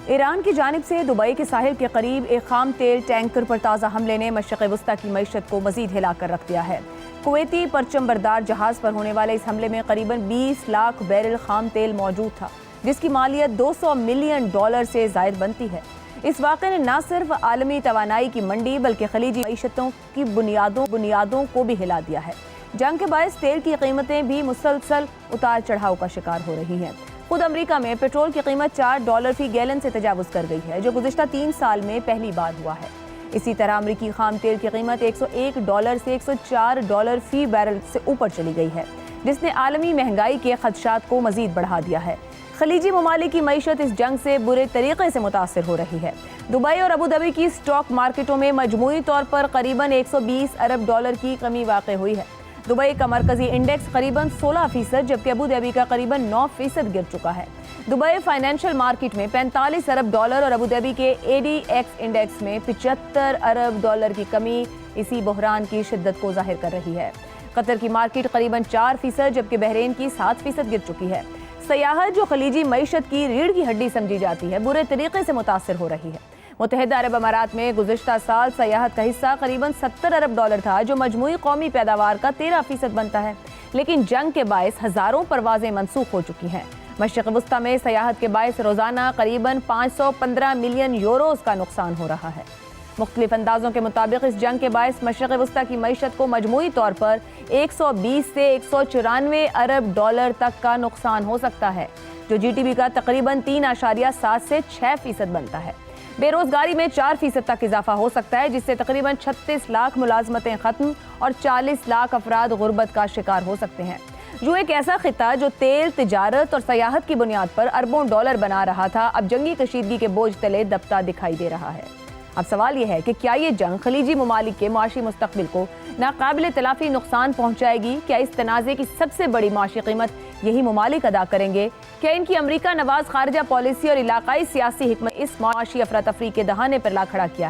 ایران کی جانب سے دبئی کے ساحل کے قریب ایک خام تیل ٹینکر پر تازہ حملے نے مشرق وسطی کی معیشت کو مزید ہلا کر رکھ دیا ہے۔ کویتی پرچم بردار جہاز پر ہونے والے اس حملے میں قریباً 20 لاکھ بیرل خام تیل موجود تھا، جس کی مالیت $200 ملین سے زائد بنتی ہے۔ اس واقعے نے نہ صرف عالمی توانائی کی منڈی بلکہ خلیجی معیشتوں کی بنیادوں کو بھی ہلا دیا ہے۔ جنگ کے باعث تیل کی قیمتیں بھی مسلسل اتار چڑھاؤ کا شکار ہو رہی ہیں۔ خود امریکہ میں پیٹرول کی قیمت $4 فی گیلن سے تجاوز کر گئی ہے، جو گزشتہ 3 سال میں پہلی بار ہوا ہے۔ اسی طرح امریکی خام تیل کی قیمت $101 سے $104 فی بیرل سے اوپر چلی گئی ہے، جس نے عالمی مہنگائی کے خدشات کو مزید بڑھا دیا ہے۔ خلیجی ممالک کی معیشت اس جنگ سے برے طریقے سے متاثر ہو رہی ہے۔ دبئی اور ابوظہبی کی سٹاک مارکیٹوں میں مجموعی طور پر قریباً $120 ارب کی کمی واقع ہوئی ہے۔ دبئی کا مرکزی انڈیکس قریباً 16%، جبکہ ابوظہبی کا قریباً 9% گر چکا ہے۔ دبئی فائنینشل مارکیٹ میں $45 ارب اور ابوظہبی کے ADX انڈیکس میں $75 ارب کی کمی اسی بحران کی شدت کو ظاہر کر رہی ہے۔ قطر کی مارکیٹ قریباً 4%، جبکہ بحرین کی 7% گر چکی ہے۔ سیاحت، جو خلیجی معیشت کی ریڑھ کی ہڈی سمجھی جاتی ہے، برے طریقے سے متاثر ہو رہی ہے۔ متحدہ عرب امارات میں گزشتہ سال سیاحت کا حصہ قریباً $70 ارب تھا، جو مجموعی قومی پیداوار کا 13% بنتا ہے، لیکن جنگ کے باعث ہزاروں پروازیں منسوخ ہو چکی ہیں۔ مشرق وسطی میں سیاحت کے باعث روزانہ قریباً €515 ملین کا نقصان ہو رہا ہے۔ مختلف اندازوں کے مطابق اس جنگ کے باعث مشرق وسطی کی معیشت کو مجموعی طور پر 120 سے $194 ارب تک کا نقصان ہو سکتا ہے، جو GDP کا تقریباً 3.7 سے 6% بنتا ہے۔ بے روزگاری میں 4% تک اضافہ ہو سکتا ہے، جس سے تقریباً 36 لاکھ ملازمتیں ختم اور 40 لاکھ افراد غربت کا شکار ہو سکتے ہیں۔ جو ایک ایسا خطہ جو تیل، تجارت اور سیاحت کی بنیاد پر اربوں ڈالر بنا رہا تھا، اب جنگی کشیدگی کے بوجھ تلے دبتا دکھائی دے رہا ہے۔ اب سوال یہ ہے کہ کیا یہ جنگ خلیجی ممالک کے معاشی مستقبل کو ناقابل تلافی نقصان پہنچائے گی؟ کیا اس تنازع کی سب سے بڑی معاشی قیمت یہی ممالک ادا کریں گے؟ کیا ان کی امریکہ نواز خارجہ پالیسی اور علاقائی سیاسی حکمت اس معاشی افراتفری کے دہانے پر لا کھڑا کیا